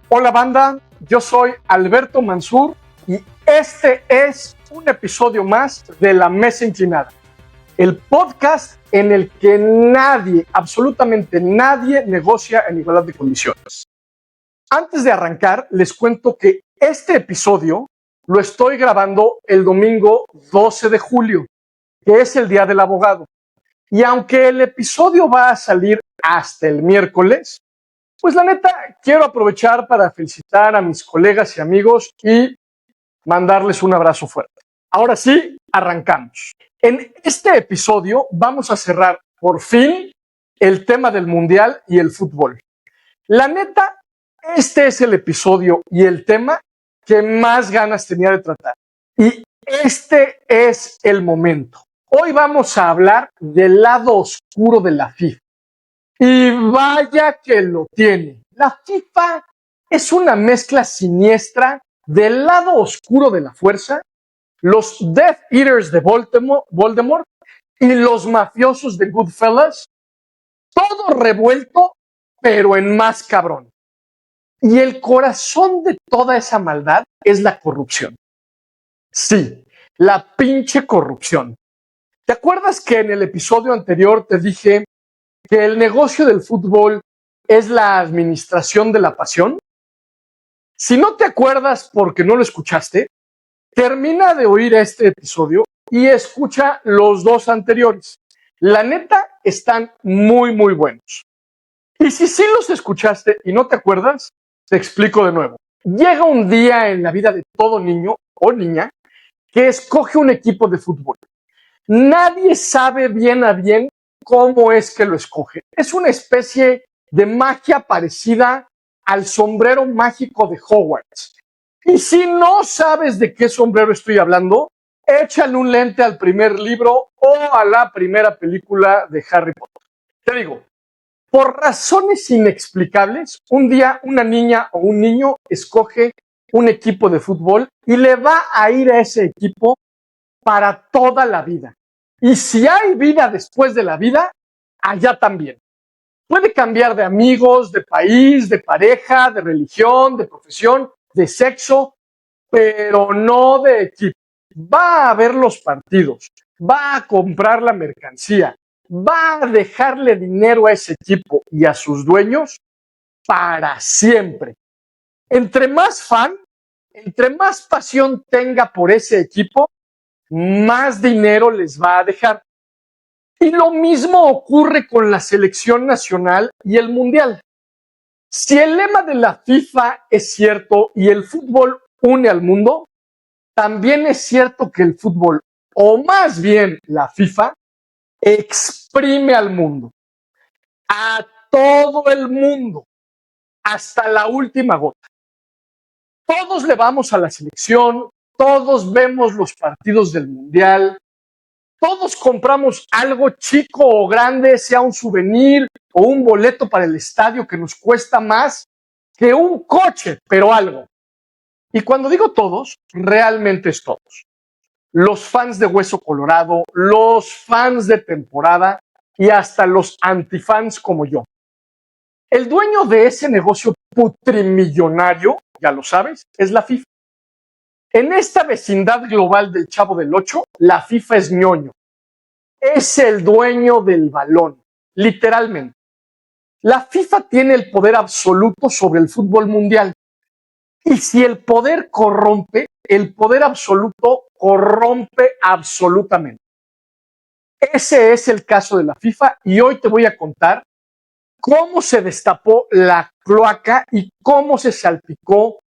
Hola banda, yo soy Alberto Mansur y este es un episodio más de La Mesa Inclinada, el podcast en el que nadie, absolutamente nadie, negocia en igualdad de condiciones. Antes de arrancar, les cuento que este episodio lo estoy grabando el domingo 12 de julio, que es el Día del Abogado. Y aunque el episodio va a salir hasta el miércoles, pues la neta, quiero aprovechar para felicitar a mis colegas y amigos y mandarles un abrazo fuerte. Ahora sí, arrancamos. En este episodio vamos a cerrar por fin el tema del Mundial y el fútbol. La neta, este es el episodio y el tema que más ganas tenía de tratar. Y este es el momento. Hoy vamos a hablar del lado oscuro de la FIFA. Y vaya que lo tiene. La FIFA es una mezcla siniestra del lado oscuro de la fuerza, los Death Eaters de Voldemort y los mafiosos de Goodfellas, todo revuelto, pero en más cabrón. Y el corazón de toda esa maldad es la corrupción. Sí, la pinche corrupción. ¿Te acuerdas que en el episodio anterior te dije que el negocio del fútbol es la administración de la pasión? Si no te acuerdas porque no lo escuchaste, termina de oír este episodio y escucha los dos anteriores. La neta, están muy, muy buenos. Y si sí los escuchaste y no te acuerdas, te explico de nuevo. Llega un día en la vida de todo niño o niña que escoge un equipo de fútbol. Nadie sabe bien a bien cómo es que lo escoge. Es una especie de magia parecida al sombrero mágico de Hogwarts. Y si no sabes de qué sombrero estoy hablando, échale un lente al primer libro o a la primera película de Harry Potter. Te digo, por razones inexplicables, un día una niña o un niño escoge un equipo de fútbol y le va a ir a ese equipo para toda la vida. Y si hay vida después de la vida, allá también. Puede cambiar de amigos, de país, de pareja, de religión, de profesión, de sexo, pero no de equipo. Va a ver los partidos, va a comprar la mercancía, va a dejarle dinero a ese equipo y a sus dueños para siempre. Entre más fan, entre más pasión tenga por ese equipo, más dinero les va a dejar. Y lo mismo ocurre con la selección nacional y el mundial. Si el lema de la FIFA es cierto y el fútbol une al mundo, también es cierto que el fútbol, o más bien la FIFA, exprime al mundo, a todo el mundo, hasta la última gota. Todos le vamos a la selección, todos vemos los partidos del mundial, todos compramos algo chico o grande, sea un souvenir o un boleto para el estadio que nos cuesta más que un coche, pero algo. Y cuando digo todos, realmente es todos. Los fans de Hueso Colorado, los fans de temporada y hasta los antifans como yo. El dueño de ese negocio putrimillonario, ya lo sabes, es la FIFA. En esta vecindad global del Chavo del Ocho, la FIFA es ñoño. Es el dueño del balón, literalmente. La FIFA tiene el poder absoluto sobre el fútbol mundial. Y si el poder corrompe, el poder absoluto corrompe absolutamente. Ese es el caso de la FIFA y hoy te voy a contar cómo se destapó la cloaca y cómo se salpicó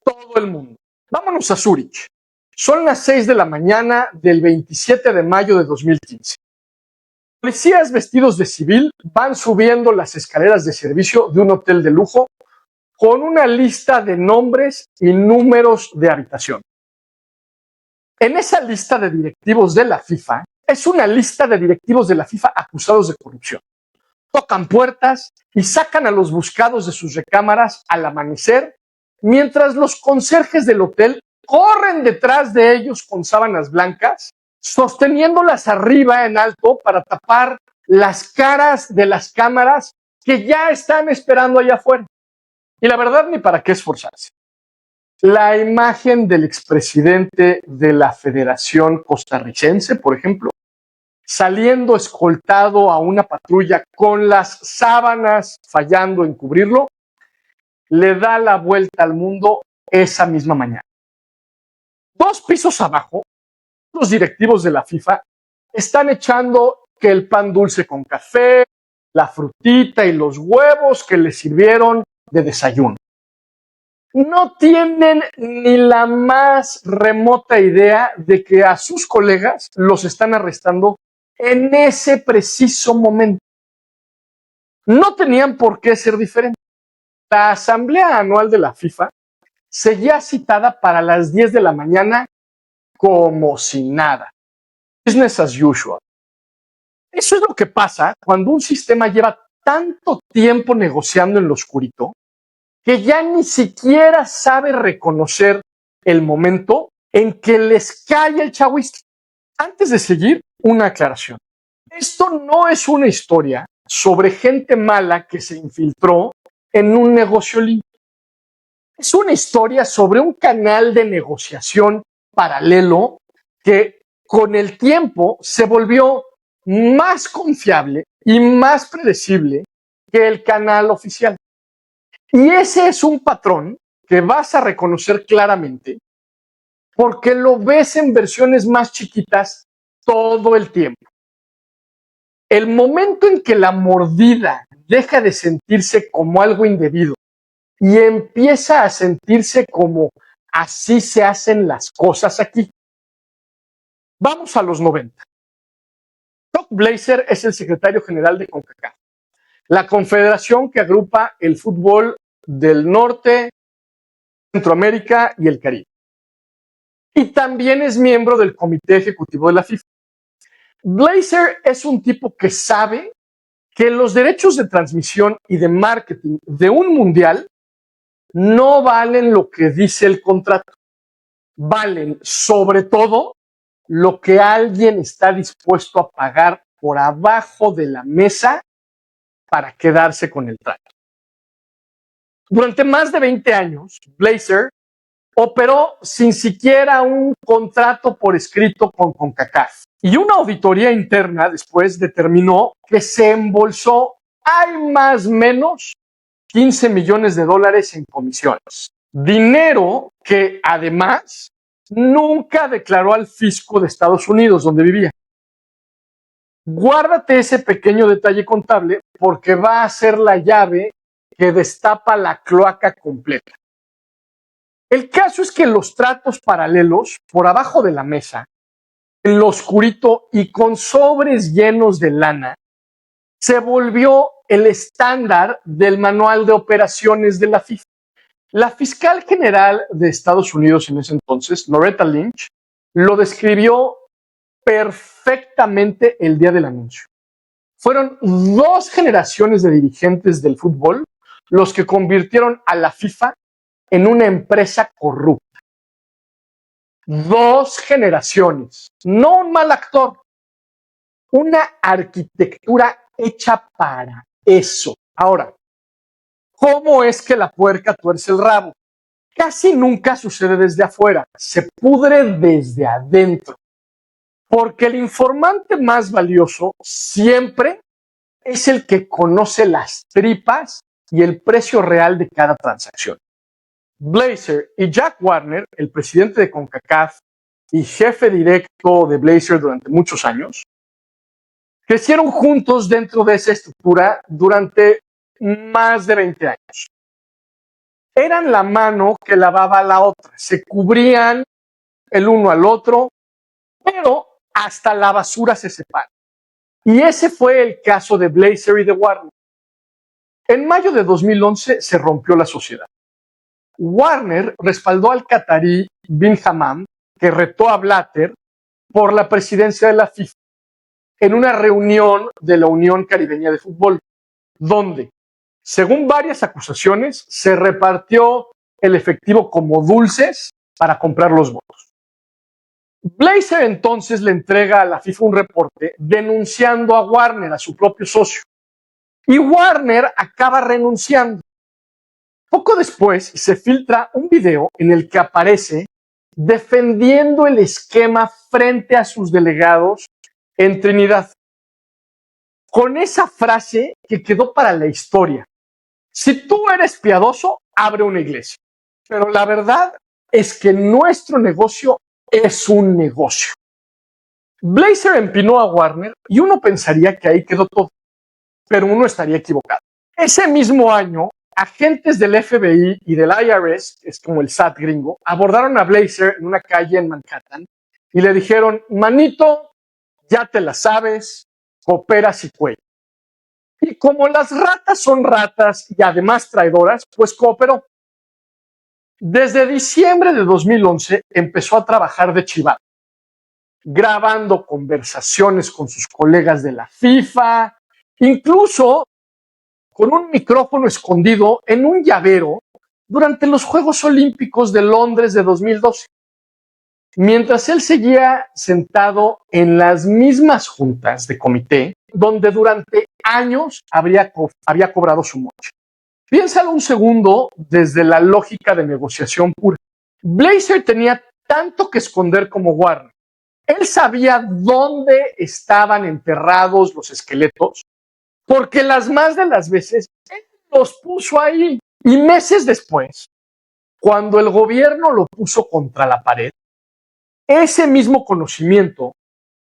todo el mundo. Vámonos a Zúrich. Son las 6 de la mañana del 27 de mayo de 2015. Policías vestidos de civil van subiendo las escaleras de servicio de un hotel de lujo con una lista de nombres y números de habitación. En esa lista de directivos de la FIFA, es una lista de directivos de la FIFA acusados de corrupción. Tocan puertas y sacan a los buscados de sus recámaras al amanecer, mientras los conserjes del hotel corren detrás de ellos con sábanas blancas, sosteniéndolas arriba en alto para tapar las caras de las cámaras que ya están esperando allá afuera. Y la verdad, ni para qué esforzarse. La imagen del expresidente de la Federación Costarricense, por ejemplo, saliendo escoltado a una patrulla con las sábanas fallando en cubrirlo, le da la vuelta al mundo esa misma mañana. 2 pisos abajo, los directivos de la FIFA están echando que el pan dulce con café, la frutita y los huevos que les sirvieron de desayuno. No tienen ni la más remota idea de que a sus colegas los están arrestando en ese preciso momento. No tenían por qué ser diferentes. La asamblea anual de la FIFA seguía citada para las 10 de la mañana como si nada. Business as usual. Eso es lo que pasa cuando un sistema lleva tanto tiempo negociando en lo oscurito que ya ni siquiera sabe reconocer el momento en que les cae el chagüiste. Antes de seguir, una aclaración. Esto no es una historia sobre gente mala que se infiltró en un negocio limpio. Es una historia sobre un canal de negociación paralelo que con el tiempo se volvió más confiable y más predecible que el canal oficial. Y ese es un patrón que vas a reconocer claramente porque lo ves en versiones más chiquitas todo el tiempo. El momento en que la mordida deja de sentirse como algo indebido y empieza a sentirse como así se hacen las cosas aquí. Vamos a los 90. Chuck Blazer es el secretario general de CONCACAF, la confederación que agrupa el fútbol del norte, Centroamérica y el Caribe. Y también es miembro del comité ejecutivo de la FIFA. Blazer es un tipo que sabe que los derechos de transmisión y de marketing de un mundial no valen lo que dice el contrato. Valen, sobre todo, lo que alguien está dispuesto a pagar por abajo de la mesa para quedarse con el trato. Durante más de 20 años, Blazer operó sin siquiera un contrato por escrito con CONCACAF. Y una auditoría interna después determinó que se embolsó, hay más o menos, $15 millones en comisiones. Dinero que además nunca declaró al fisco de Estados Unidos, donde vivía. Guárdate ese pequeño detalle contable porque va a ser la llave que destapa la cloaca completa. El caso es que los tratos paralelos, por abajo de la mesa, en lo oscurito y con sobres llenos de lana, se volvió el estándar del manual de operaciones de la FIFA. La fiscal general de Estados Unidos en ese entonces, Loretta Lynch, lo describió perfectamente el día del anuncio. Fueron 2 generaciones de dirigentes del fútbol los que convirtieron a la FIFA en una empresa corrupta. 2 generaciones, no un mal actor, una arquitectura hecha para eso. Ahora, ¿cómo es que la puerca tuerce el rabo? Casi nunca sucede desde afuera, se pudre desde adentro, porque el informante más valioso siempre es el que conoce las tripas y el precio real de cada transacción. Blazer y Jack Warner, el presidente de CONCACAF y jefe directo de Blazer durante muchos años, crecieron juntos dentro de esa estructura durante más de 20 años. Eran la mano que lavaba a la otra, se cubrían el uno al otro, pero hasta la basura se separa. Y ese fue el caso de Blazer y de Warner. En mayo de 2011 se rompió la sociedad. Warner respaldó al catarí Bin Hammam, que retó a Blatter por la presidencia de la FIFA, en una reunión de la Unión Caribeña de Fútbol, donde, según varias acusaciones, se repartió el efectivo como dulces para comprar los votos. Blazer entonces le entrega a la FIFA un reporte denunciando a Warner, a su propio socio, y Warner acaba renunciando. Poco después se filtra un video en el que aparece defendiendo el esquema frente a sus delegados en Trinidad, con esa frase que quedó para la historia: si tú eres piadoso, abre una iglesia. Pero la verdad es que nuestro negocio es un negocio. Blazer empinó a Warner y uno pensaría que ahí quedó todo, pero uno estaría equivocado. Ese mismo año, agentes del FBI y del IRS, que es como el SAT gringo, abordaron a Blazer en una calle en Manhattan y le dijeron: manito, ya te la sabes, cooperas y cuello. Y como las ratas son ratas y además traidoras, pues cooperó. Desde diciembre de 2011 empezó a trabajar de chivato, grabando conversaciones con sus colegas de la FIFA, incluso con un micrófono escondido en un llavero durante los Juegos Olímpicos de Londres de 2012. Mientras él seguía sentado en las mismas juntas de comité donde durante años había cobrado su moche. Piénsalo un segundo desde la lógica de negociación pura. Blazer tenía tanto que esconder como Warner. Él sabía dónde estaban enterrados los esqueletos, porque las más de las veces él los puso ahí. Y meses después, cuando el gobierno lo puso contra la pared, ese mismo conocimiento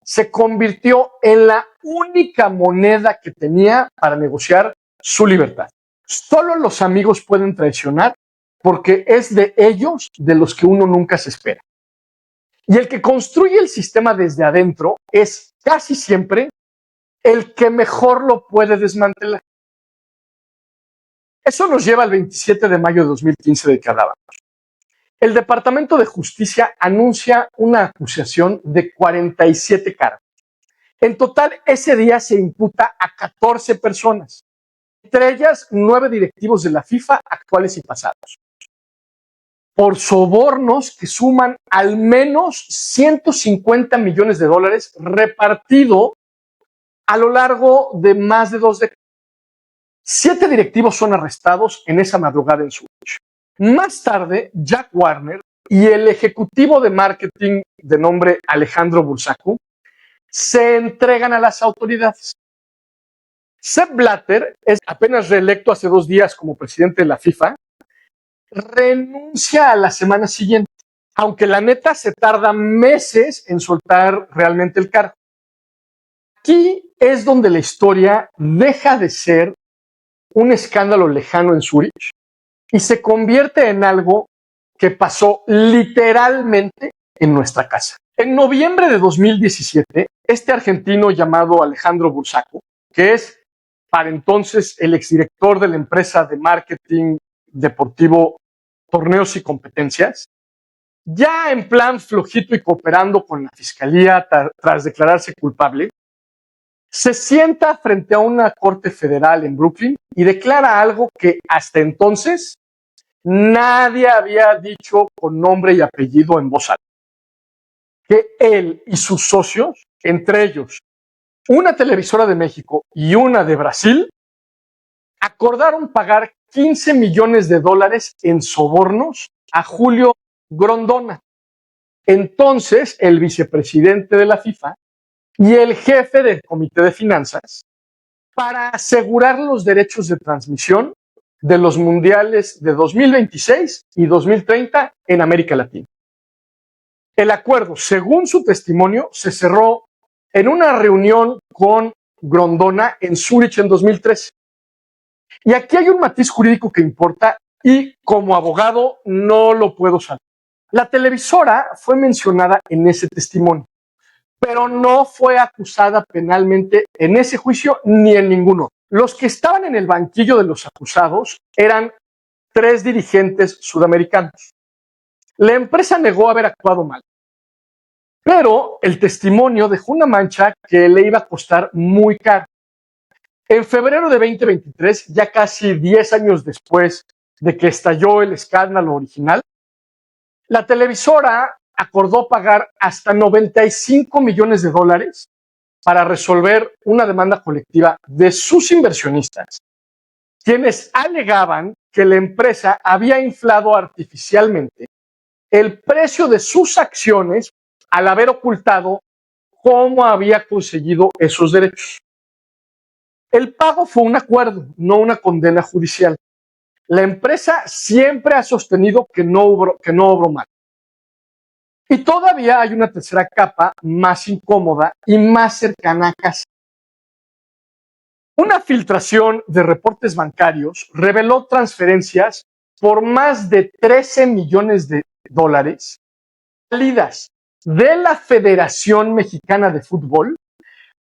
se convirtió en la única moneda que tenía para negociar su libertad. Solo los amigos pueden traicionar porque es de ellos de los que uno nunca se espera. Y el que construye el sistema desde adentro es casi siempre el que mejor lo puede desmantelar. Eso nos lleva al 27 de mayo de 2015 de que hablábamos. El Departamento de Justicia anuncia una acusación de 47 cargos. En total, ese día se imputa a 14 personas, entre ellas 9 directivos de la FIFA actuales y pasados, por sobornos que suman al menos 150 millones de dólares repartido a lo largo de más de 2 décadas. 7 directivos son arrestados en esa madrugada en Zurich. Más tarde, Jack Warner y el ejecutivo de marketing de nombre Alejandro Bursaco se entregan a las autoridades. Sepp Blatter es apenas reelecto hace 2 días como presidente de la FIFA, renuncia a la semana siguiente, aunque la neta se tarda meses en soltar realmente el cargo. Aquí es donde la historia deja de ser un escándalo lejano en Zurich y se convierte en algo que pasó literalmente en nuestra casa. En noviembre de 2017, este argentino llamado Alejandro Bursaco, que es para entonces el exdirector de la empresa de marketing deportivo Torneos y Competencias, ya en plan flojito y cooperando con la fiscalía tras declararse culpable, se sienta frente a una corte federal en Brooklyn y declara algo que hasta entonces nadie había dicho con nombre y apellido en voz alta: que él y sus socios, entre ellos una televisora de México y una de Brasil, acordaron pagar 15 millones de dólares en sobornos a Julio Grondona, entonces el vicepresidente de la FIFA y el jefe del Comité de Finanzas, para asegurar los derechos de transmisión de los mundiales de 2026 y 2030 en América Latina. El acuerdo, según su testimonio, se cerró en una reunión con Grondona en Zurich en 2013. Y aquí hay un matiz jurídico que importa y como abogado no lo puedo saber. La televisora fue mencionada en ese testimonio, pero no fue acusada penalmente en ese juicio ni en ninguno. Los que estaban en el banquillo de los acusados eran 3 dirigentes sudamericanos. La empresa negó haber actuado mal, pero el testimonio dejó una mancha que le iba a costar muy caro. En febrero de 2023, ya casi 10 años después de que estalló el escándalo original, la televisora acordó pagar hasta 95 millones de dólares para resolver una demanda colectiva de sus inversionistas quienes alegaban que la empresa había inflado artificialmente el precio de sus acciones al haber ocultado cómo había conseguido esos derechos. El pago fue un acuerdo, no una condena judicial. La empresa siempre ha sostenido que no obró mal. Y todavía hay una tercera capa más incómoda y más cercana a casa. Una filtración de reportes bancarios reveló transferencias por más de 13 millones de dólares salidas de la Federación Mexicana de Fútbol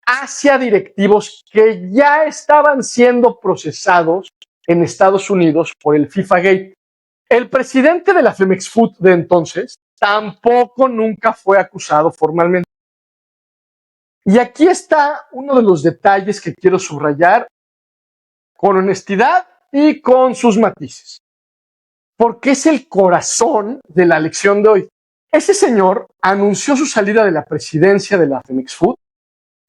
hacia directivos que ya estaban siendo procesados en Estados Unidos por el FIFA Gate. El presidente de la Femex Food de entonces tampoco nunca fue acusado formalmente. Y aquí está uno de los detalles que quiero subrayar con honestidad y con sus matices, porque es el corazón de la lección de hoy. Ese señor anunció su salida de la presidencia de la Femex Food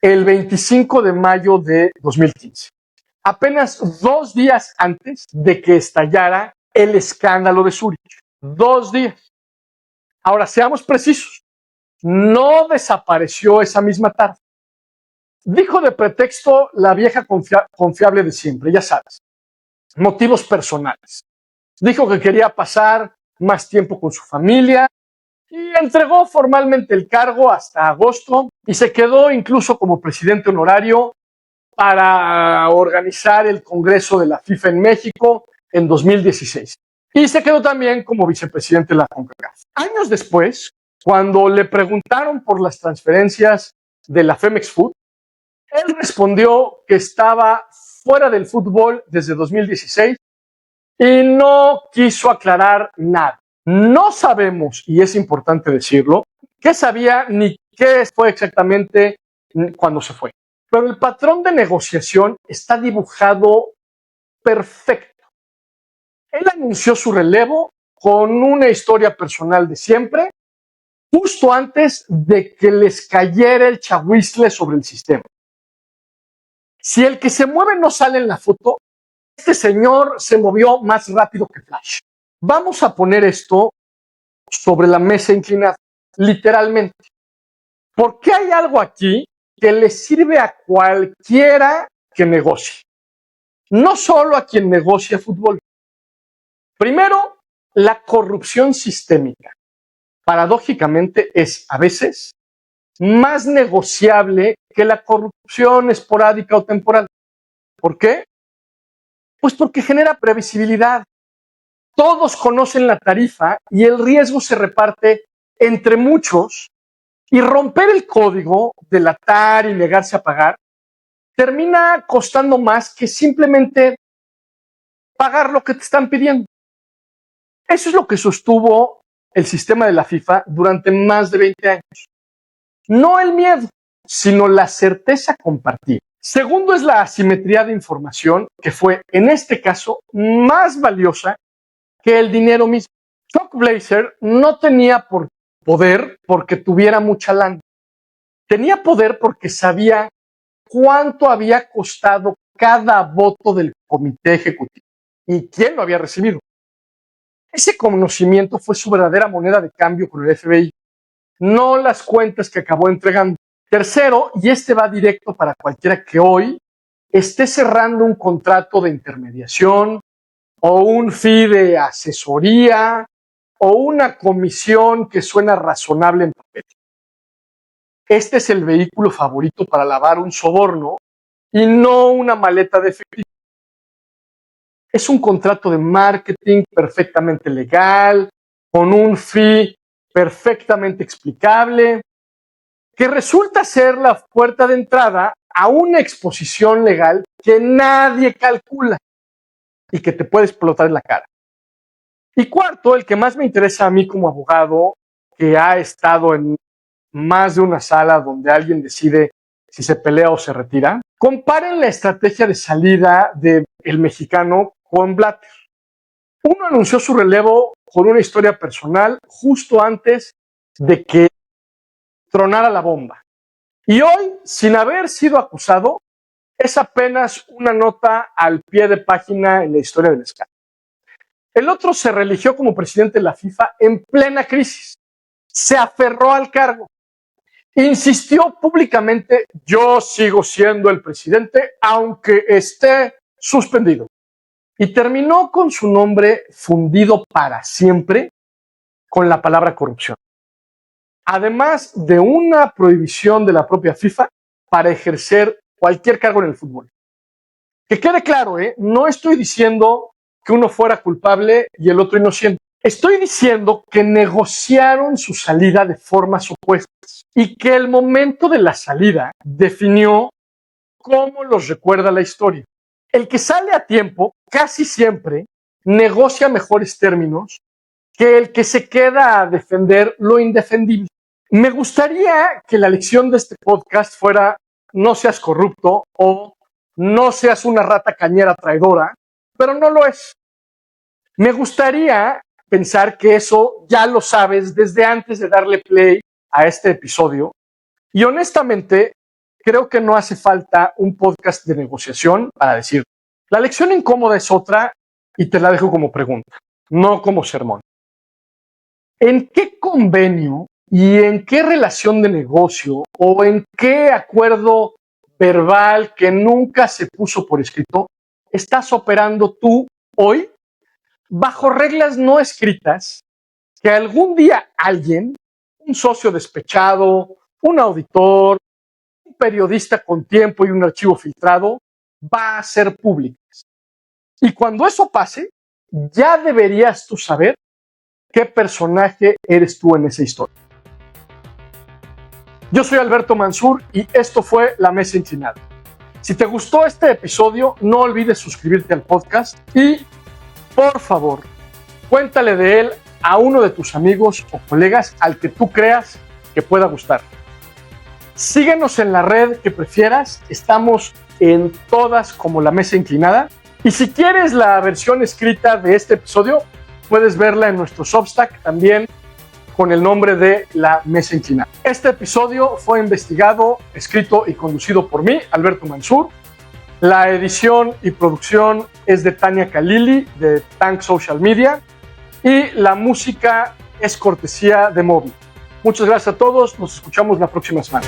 el 25 de mayo de 2015, apenas 2 días antes de que estallara el escándalo de Zurich. 2 días. Ahora, seamos precisos, no desapareció esa misma tarde. Dijo de pretexto la vieja confiable de siempre, ya sabes, motivos personales. Dijo que quería pasar más tiempo con su familia y entregó formalmente el cargo hasta agosto y se quedó incluso como presidente honorario para organizar el Congreso de la FIFA en México en 2016. Y se quedó también como vicepresidente de la CONCACAF. Años después, cuando le preguntaron por las transferencias de la Femex Food, él respondió que estaba fuera del fútbol desde 2016 y no quiso aclarar nada. No sabemos, y es importante decirlo, qué sabía ni qué fue exactamente cuando se fue. Pero el patrón de negociación está dibujado perfecto. Él anunció su relevo con una historia personal de siempre, justo antes de que les cayera el chahuizle sobre el sistema. Si el que se mueve no sale en la foto, este señor se movió más rápido que Flash. Vamos a poner esto sobre la mesa inclinada, literalmente. Porque hay algo aquí que le sirve a cualquiera que negocie, no solo a quien negocia fútbol. Primero, la corrupción sistémica, paradójicamente, es a veces más negociable que la corrupción esporádica o temporal. ¿Por qué? Pues porque genera previsibilidad. Todos conocen la tarifa y el riesgo se reparte entre muchos, y romper el código, delatar y negarse a pagar, termina costando más que simplemente pagar lo que te están pidiendo. Eso es lo que sostuvo el sistema de la FIFA durante más de 20 años. No el miedo, sino la certeza compartida. Segundo es la asimetría de información, que fue, en este caso, más valiosa que el dinero mismo. Chuck Blazer no tenía poder porque tuviera mucha lana. Tenía poder porque sabía cuánto había costado cada voto del comité ejecutivo y quién lo había recibido. Ese conocimiento fue su verdadera moneda de cambio con el FBI, no las cuentas que acabó entregando. Tercero, y este va directo para cualquiera que hoy esté cerrando un contrato de intermediación o un fee de asesoría o una comisión que suena razonable en papel. Este es el vehículo favorito para lavar un soborno y no una maleta de efectivo. Es un contrato de marketing perfectamente legal, con un fee perfectamente explicable, que resulta ser la puerta de entrada a una exposición legal que nadie calcula y que te puede explotar en la cara. Y cuarto, el que más me interesa a mí como abogado, que ha estado en más de una sala donde alguien decide si se pelea o se retira, comparen la estrategia de salida del mexicano con Blatter. Uno anunció su relevo con una historia personal justo antes de que tronara la bomba. Y hoy, sin haber sido acusado, es apenas una nota al pie de página en la historia del escándalo. El otro se religió como presidente de la FIFA en plena crisis. Se aferró al cargo. Insistió públicamente: yo sigo siendo el presidente aunque esté suspendido. Y terminó con su nombre fundido para siempre con la palabra corrupción. Además de una prohibición de la propia FIFA para ejercer cualquier cargo en el fútbol. Que quede claro, no estoy diciendo que uno fuera culpable y el otro inocente. Estoy diciendo que negociaron su salida de formas opuestas y que el momento de la salida definió cómo los recuerda la historia. El que sale a tiempo casi siempre negocia mejores términos que el que se queda a defender lo indefendible. Me gustaría que la lección de este podcast fuera: no seas corrupto o no seas una rata cañera traidora, pero no lo es. Me gustaría pensar que eso ya lo sabes desde antes de darle play a este episodio y honestamente creo que no hace falta un podcast de negociación para decir. La lección incómoda es otra y te la dejo como pregunta, no como sermón. ¿En qué convenio y en qué relación de negocio o en qué acuerdo verbal que nunca se puso por escrito estás operando tú hoy bajo reglas no escritas que algún día alguien, un socio despechado, un auditor, un periodista con tiempo y un archivo filtrado, va a hacer públicas? Y cuando eso pase, ya deberías tú saber qué personaje eres tú en esa historia. Yo soy Alberto Mansur y esto fue La Mesa Inclinada. Si te gustó este episodio, no olvides suscribirte al podcast y, por favor, cuéntale de él a uno de tus amigos o colegas al que tú creas que pueda gustar. Síguenos en la red que prefieras, estamos en todas como La Mesa Inclinada. Y si quieres la versión escrita de este episodio, puedes verla en nuestro Substack también con el nombre de La Mesa Inclinada. Este episodio fue investigado, escrito y conducido por mí, Alberto Mansur. La edición y producción es de Tania Khalili, de Tank Social Media. Y la música es cortesía de Moby. Muchas gracias a todos, nos escuchamos la próxima semana.